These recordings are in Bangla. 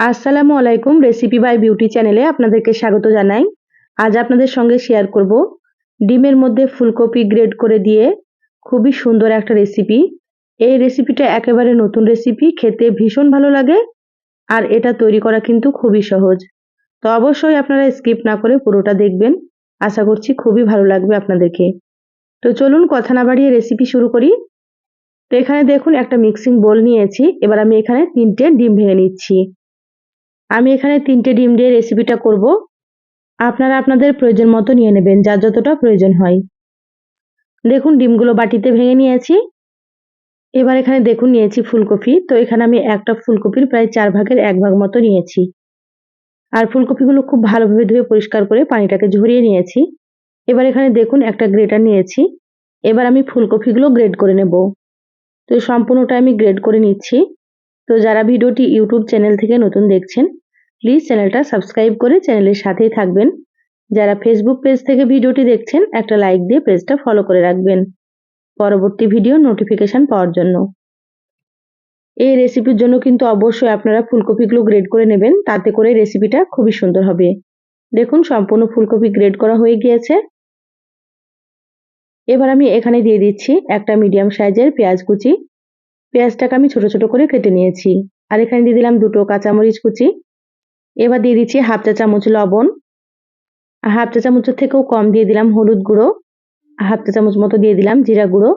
আসসালামু আলাইকুম। রেসিপি বাই বিউটি চ্যানেলে আপনাদেরকে স্বাগত জানাই। আজ আপনাদের সঙ্গে শেয়ার করব ডিমের মধ্যে ফুলকপি গ্রেড করে দিয়ে খুবই সুন্দর একটা রেসিপি। এই রেসিপিটা একেবারে নতুন রেসিপি, খেতে ভীষণ ভালো লাগে আর এটা তৈরি করা কিন্তু খুবই সহজ। তো অবশ্যই আপনারা স্কিপ না করে পুরোটা দেখবেন। আশা করছি খুবই ভালো লাগবে আপনাদেরকে। তো চলুন কথা না বাড়িয়ে রেসিপি শুরু করি। তো এখানে দেখুন একটা মিক্সিং বোল নিয়েছি। এবার আমি এখানে 3টে ডিম ভেঙে নিচ্ছি। আমি এখানে 3টে ডিম দিয়ে রেসিপিটা করব। আপনারা আপনাদের প্রয়োজন মতো নিয়ে নেবেন, যার যতটা প্রয়োজন হয়। দেখুন ডিমগুলো বাটিতে ভেঙে নিয়েছি। এবার এখানে দেখুন নিয়েছি ফুলকপি। তো এখানে আমি একটা ফুলকপির প্রায় 4 ভাগের 1 ভাগ মতো নিয়েছি। আর ফুলকপিগুলো খুব ভালোভাবে ধুয়ে পরিষ্কার করে পানিটাকে ঝরিয়ে নিয়েছি। এবার এখানে দেখুন একটা গ্রেটার নিয়েছি। এবার আমি ফুলকপিগুলো গ্রেড করে নেব। তো সম্পূর্ণটা আমি গ্রেড করে নিচ্ছি। তো যারা ভিডিওটি ইউটিউব চ্যানেল থেকে নতুন দেখছেন, প্লিজ চ্যানেলটা সাবস্ক্রাইব করে চ্যানেলের সাথেই থাকবেন। যারা ফেসবুক পেজ থেকে ভিডিওটি দেখছেন, একটা লাইক দিয়ে পেজটা ফলো করে রাখবেন পরবর্তী ভিডিও নোটিফিকেশন পাওয়ার জন্য। এই রেসিপির জন্য কিন্তু অবশ্যই আপনারা ফুলকপিগুলো গ্রেড করে নেবেন, তাতে করে রেসিপিটা খুবই সুন্দর হবে। দেখুন সম্পূর্ণ ফুলকপি গ্রেড করা হয়ে গিয়েছে। এবার আমি এখানে দিয়ে দিচ্ছি একটা মিডিয়াম সাইজের পেঁয়াজ কুচি। পেঁয়াজটাকে আমি ছোট ছোট করে কেটে নিয়েছি। আর এখানে দিয়ে দিলাম 2টো কাঁচামরিচ কুচি। এবার দিয়ে দিচ্ছি হাফ চা চামচ লবণ, হাফ চা চামচের থেকেও কম দিয়ে দিলাম হলুদ গুঁড়ো, হাফ চা চামচ মতো দিয়ে দিলাম জিরা গুঁড়ো,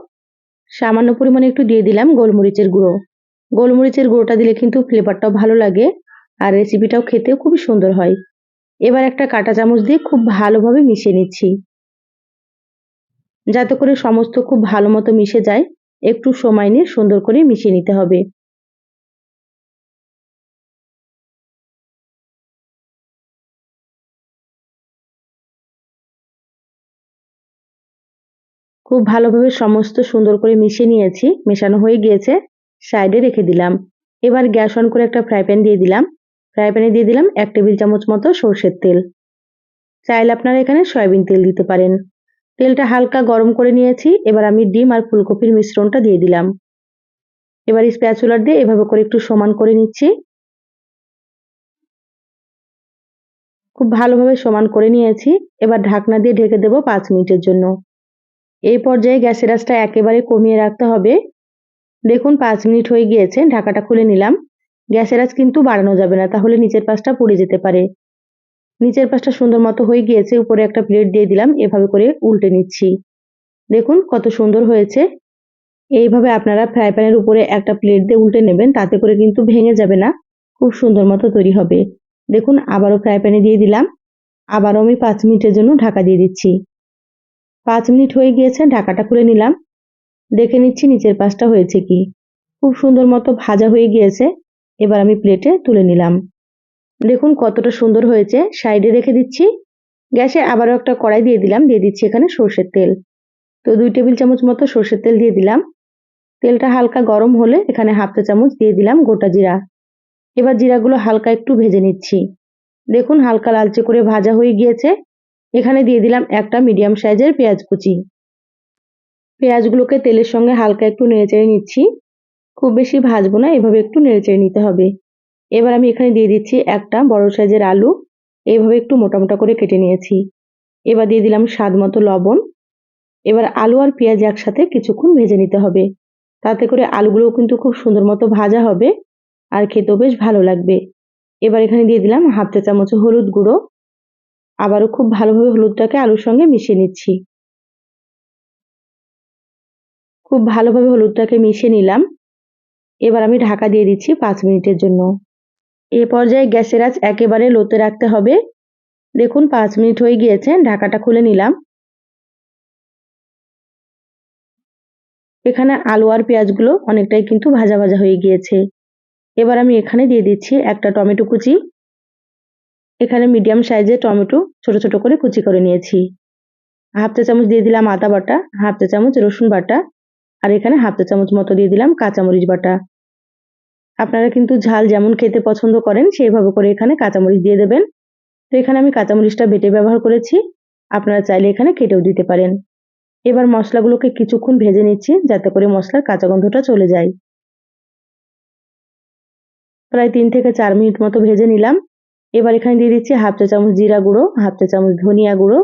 সামান্য পরিমাণে একটু দিয়ে দিলাম গোলমরিচের গুঁড়ো। গোলমরিচের গুঁড়োটা দিলে কিন্তু ফ্লেভারটাও ভালো লাগে আর রেসিপিটাও খেতেও খুবই সুন্দর হয়। এবার একটা কাঁটা চামচ দিয়ে খুব ভালোভাবে মিশিয়ে নিচ্ছি, যাতে করে সমস্ত খুব ভালো মতো মিশে যায়। একটু সময় নিয়ে সুন্দর করে মিশিয়ে নিতে হবে। খুব ভালোভাবে সমস্ত সুন্দর করে মিশিয়ে নিয়েছি। মেশানো হয়ে গিয়েছে, সাইডে রেখে দিলাম। এবার গ্যাস অন করে একটা ফ্রাই প্যান দিয়ে দিলাম। ফ্রাই প্যানে দিয়ে দিলাম 1 টেবিল চামচ মতো সরষের তেল। চাইলে আপনারা এখানে সয়াবিন তেল দিতে পারেন। তেলটা হালকা গরম করে নিয়েছি। এবার আমি ডিম আর ফুলকপির মিশ্রণটা দিয়ে দিলাম। এবার স্প্যাচুলার দিয়ে এভাবে করে একটু সমান করে নিচ্ছি। খুব ভালোভাবে সমান করে নিয়েছি। এবার ঢাকনা দিয়ে ঢেকে দেবো 5 মিনিটের জন্য। এই পর্যায়ে গ্যাসের আঁচটা একেবারে কমিয়ে রাখতে হবে। দেখুন 5 মিনিট হয়ে গিয়েছে, ঢাকাটা খুলে নিলাম। গ্যাসের আঁচ কিন্তু বাড়ানো যাবে না, তাহলে নিচের পাশটা পুড়ে যেতে পারে। নিচের পাশটা সুন্দর মতো হয়ে গিয়েছে, উপরে একটা প্লেট দিয়ে দিলাম। এভাবে করে উল্টে নিচ্ছি। দেখুন কত সুন্দর হয়েছে। এইভাবে আপনারা ফ্রাই প্যানের উপরে একটা প্লেট দিয়ে উল্টে নেবেন, তাতে করে কিন্তু ভেঙে যাবে না, খুব সুন্দর মতো তৈরি হবে। দেখুন আবারও ফ্রাই প্যানে দিয়ে দিলাম। আবারও আমি 5 মিনিটের জন্য ঢাকা দিয়ে দিচ্ছি। 5 মিনিট হয়ে গিয়েছে, ঢাকাটা খুলে নিলাম। দেখে নিচ্ছি নিচের পাশটা হয়েছে কি। খুব সুন্দর মতো ভাজা হয়ে গিয়েছে। এবার আমি প্লেটে তুলে নিলাম। দেখুন কতটা সুন্দর হয়েছে। সাইডে রেখে দিচ্ছি। গ্যাসে আবারও একটা কড়াই দিয়ে দিলাম। দিয়ে দিচ্ছি এখানে সর্ষের তেল। তো 2 টেবিল চামচ মতো সর্ষের তেল দিয়ে দিলাম। তেলটা হালকা গরম হলে এখানে হাফ চা চামচ দিয়ে দিলাম গোটা জিরা। এবার জিরাগুলো হালকা একটু ভেজে নিচ্ছি। দেখুন হালকা লালচে করে ভাজা হয়ে গিয়েছে। এখানে দিয়ে দিলাম একটা মিডিয়াম সাইজের পেঁয়াজ কুচি। পেঁয়াজগুলোকে তেলের সঙ্গে হালকা একটু নেড়েচেড়ে নিচ্ছি। খুব বেশি ভাজবো না, এভাবে একটু নেড়েচেড়ে নিতে হবে। এবার আমি এখানে দিয়ে দিচ্ছি একটা বড় সাইজের আলু। এইভাবে একটু মোটা মোটা করে কেটে নিয়েছি। এবার দিয়ে দিলাম স্বাদ মতো লবণ। এবার আলু আর পেঁয়াজ একসাথে কিছুক্ষণ ভেজে নিতে হবে। তাতে করে আলুগুলোও কিন্তু খুব সুন্দর মতো ভাজা হবে আর খেতেও বেশ ভালো লাগবে। এবার এখানে দিয়ে দিলাম হাফ চা চামচ হলুদ গুঁড়ো। আবারও খুব ভালোভাবে হলুদটাকে আলুর সঙ্গে মিশিয়ে নিচ্ছি। খুব ভালোভাবে হলুদটাকে মিশিয়ে নিলাম। এবার আমি ঢাকা দিয়ে দিচ্ছি 5 মিনিটের জন্য। এ পর্যায়ে গ্যাসের আঁচ একেবারে লোতে রাখতে হবে। দেখুন 5 মিনিট হয়ে গিয়েছে, ঢাকাটা খুলে নিলাম। এখানে আলু আর পেঁয়াজগুলো অনেকটাই কিন্তু ভাজা ভাজা হয়ে গিয়েছে। এবার আমি এখানে দিয়ে দিচ্ছি একটা টমেটো কুচি। এখানে মিডিয়াম সাইজের টমেটো ছোট ছোট করে কুচি করে নিয়েছি। হাফ চা চামচ দিয়ে দিলাম আদা বাটা, হাফ চা চামচ রসুন বাটা, আর এখানে হাফ চা চামচ মতো দিয়ে দিলাম কাঁচামরিচ বাটা। আপনারা কিন্তু ঝাল যেমন খেতে পছন্দ করেন সেইভাবে করে এখানে কাঁচামরিচ দিয়ে দেবেন। তো এখানে আমি কাঁচামরিচটা বেটে ব্যবহার করেছি। আপনারা চাইলে এখানে কেটেও দিতে পারেন। এবার মশলাগুলোকে কিছুক্ষণ ভেজে নিচ্ছি, যাতে করে মশলার কাঁচা গন্ধটা চলে যায়। প্রায় 3 থেকে 4 মিনিট মতো ভেজে নিলাম। এবার এখানে দিয়ে দিচ্ছি হাফ চা চামচ জিরা গুঁড়ো, হাফ চা চামচ ধনিয়া গুঁড়ো,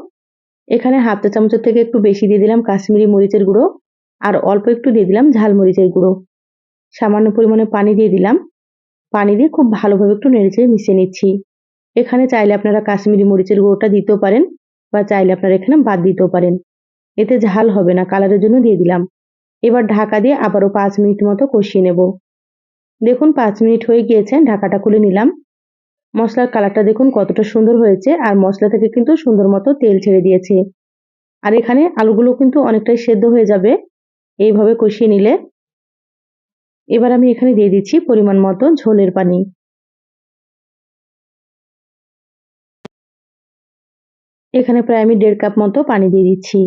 এখানে হাফ চা চামচের থেকে একটু বেশি দিয়ে দিলাম কাশ্মীরি মরিচের গুঁড়ো, আর অল্প একটু দিয়ে দিলাম ঝাল মরিচের গুঁড়ো। সামান্য পরিমাণে পানি দিয়ে দিলাম। পানি দিয়ে খুব ভালোভাবে একটু নেড়েচেড়ে মিশিয়ে নিচ্ছি। এখানে চাইলে আপনারা কাশ্মীরি মরিচের গুঁড়োটা দিতেও পারেন, বা চাইলে আপনারা এখানে বাদ দিতেও পারেন। এতে ঝাল হবে না, কালারের জন্য দিয়ে দিলাম। এবার ঢাকা দিয়ে আবারও 5 মিনিট মতো কষিয়ে নেব। দেখুন 5 মিনিট হয়ে গিয়েছে, ঢাকাটা খুলে নিলাম। মশলার কালারটা দেখুন কতটা সুন্দর হয়েছে, আর মশলা থেকে কিন্তু সুন্দর মতো তেল ছেড়ে দিয়েছে। আর এখানে আলুগুলো কিন্তু অনেকটাই সেদ্ধ হয়ে যাবে এইভাবে কষিয়ে নিলে। এবার আমি এখানে দিয়ে দিচ্ছি পরিমাণ মতো ঝোলের পানি। এখানে প্রায় আমি 1.5 কাপ মতো পানি দিয়ে দিচ্ছি।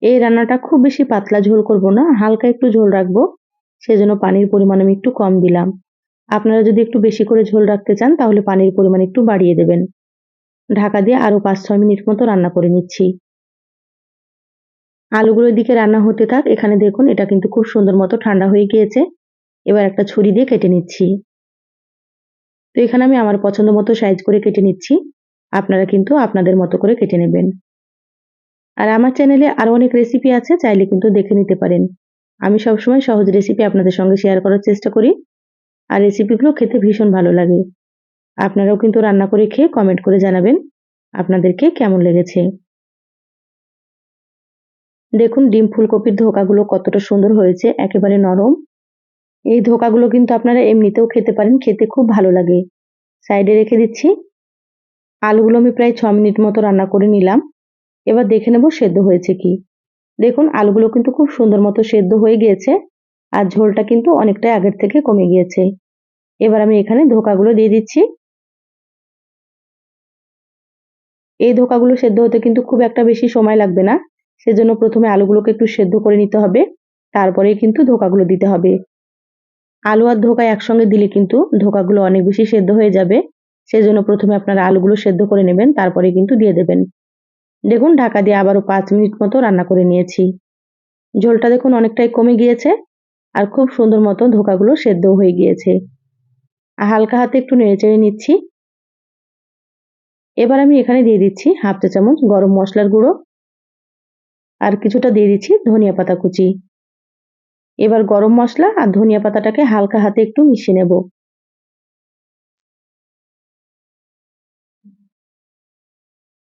এই রান্নাটা খুব বেশি পাতলা ঝোল করব না, হালকা একটু ঝোল রাখবো, সেজন্য পানির পরিমাণ আমি একটু কম দিলাম। আপনারা যদি একটু বেশি করে ঝোল রাখতে চান তাহলে পানির পরিমাণ একটু বাড়িয়ে দেবেন। ঢাকা দিয়ে আরো 5-6 মিনিট মতো রান্না করে নিচ্ছি। আলুগুলো এদিকে রান্না হতে থাক, এখানে দেখুন এটা কিন্তু খুব সুন্দর মতো ঠান্ডা হয়ে গিয়েছে। এবার একটা ছুরি দিয়ে কেটে নিচ্ছি। তো এখানে আমি আমার পছন্দ মতো সাইজ করে কেটে নিচ্ছি। আপনারা কিন্তু আপনাদের মতো করে কেটে নেবেন। আর আমার চ্যানেলে আরো অনেক রেসিপি আছে, চাইলে কিন্তু দেখে নিতে পারেন। আমি সবসময় সহজ রেসিপি আপনাদের সঙ্গে শেয়ার করার চেষ্টা করি, আর রেসিপিগুলো খেতে ভীষণ ভালো লাগে। আপনারাও কিন্তু রান্না করে খেয়ে কমেন্ট করে জানাবেন আপনাদেরকে কেমন লেগেছে। দেখুন ডিম ফুলকপির ধোকাগুলো কতটা সুন্দর হয়েছে, একেবারে নরম। এই ধোকাগুলো কিন্তু আপনারা এমনিতেও খেতে পারেন, খেতে খুব ভালো লাগে। সাইডে রেখে দিচ্ছি। আলুগুলো আমি প্রায় 6 মিনিট মতো রান্না করে নিলাম। এবার দেখে নেব সেদ্ধ হয়েছে কি। দেখুন আলুগুলো কিন্তু খুব সুন্দর মতো সেদ্ধ হয়ে গিয়েছে, আর ঝোলটা কিন্তু অনেকটাই আগের থেকে কমে গিয়েছে। এবার আমি এখানে ধোকাগুলো দিয়ে দিচ্ছি। এই ধোকাগুলো সেদ্ধ হতে কিন্তু খুব একটা বেশি সময় লাগবে না, সেজন্য প্রথমে আলুগুলোকে একটু সেদ্ধ করে নিতে হবে, তারপরেই কিন্তু ধোকাগুলো দিতে হবে। আলু আর ধোকা একসঙ্গে দিলে কিন্তু ধোকাগুলো অনেক বেশি সেদ্ধ হয়ে যাবে, সেজন্য প্রথমে আপনারা আলুগুলো সেদ্ধ করে নেবেন, তারপরে কিন্তু দিয়ে দেবেন। দেখুন ঢাকা দিয়ে আবারও 5 মিনিট মতো রান্না করে নিয়েছি। ঝোলটা দেখুন অনেকটাই কমে গিয়েছে, আর খুব সুন্দর মতো ধোকাগুলো সেদ্ধ হয়ে গিয়েছে। হালকা হাতে একটু নেড়েচেড়ে নিচ্ছি। এবার আমি এখানে দিয়ে দিচ্ছি হাফ চা চামচ গরম মশলার গুঁড়ো, আর কিছুটা দিয়ে দিচ্ছি ধনিয়া পাতা কুচি। এবার গরম মশলা আর ধনিয়া পাতাটাকে হালকা হাতে একটু মিশিয়ে নেব।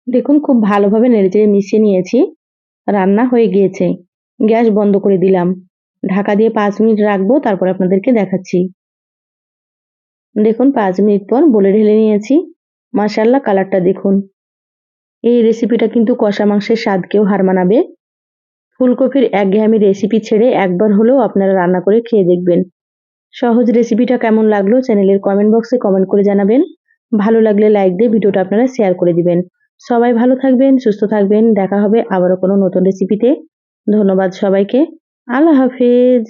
দেখুন খুব ভালোভাবে নেড়েচেড়ে মিশিয়ে নিয়েছি। রান্না হয়ে গিয়েছে। গ্যাস বন্ধ করে দিলাম। ঢাকা দিয়ে 5 মিনিট রাখবো, তারপর আপনাদেরকে দেখাচ্ছি। দেখুন 5 মিনিট পর বলে ঢেলে নিয়েছি। মাশাআল্লাহ কালারটা দেখুন। এই রেসিপিটা কিন্তু কষা মাংসের স্বাদকেও হার মানাবে। ফুলকপির একঘেয়েমি রেসিপি ছেড়ে একবার হলেও আপনারা রান্না করে খেয়ে দেখবেন। সহজ রেসিপিটা কেমন লাগলো চ্যানেলের কমেন্ট বক্সে কমেন্ট করে জানাবেন। ভালো লাগলে লাইক দিয়ে ভিডিওটা আপনারা শেয়ার করে দিবেন। সবাই ভালো থাকবেন, সুস্থ থাকবেন। দেখা হবে আবারও কোনো নতুন রেসিপিতে। ধন্যবাদ সবাইকে। আল্লাহ হাফেজ।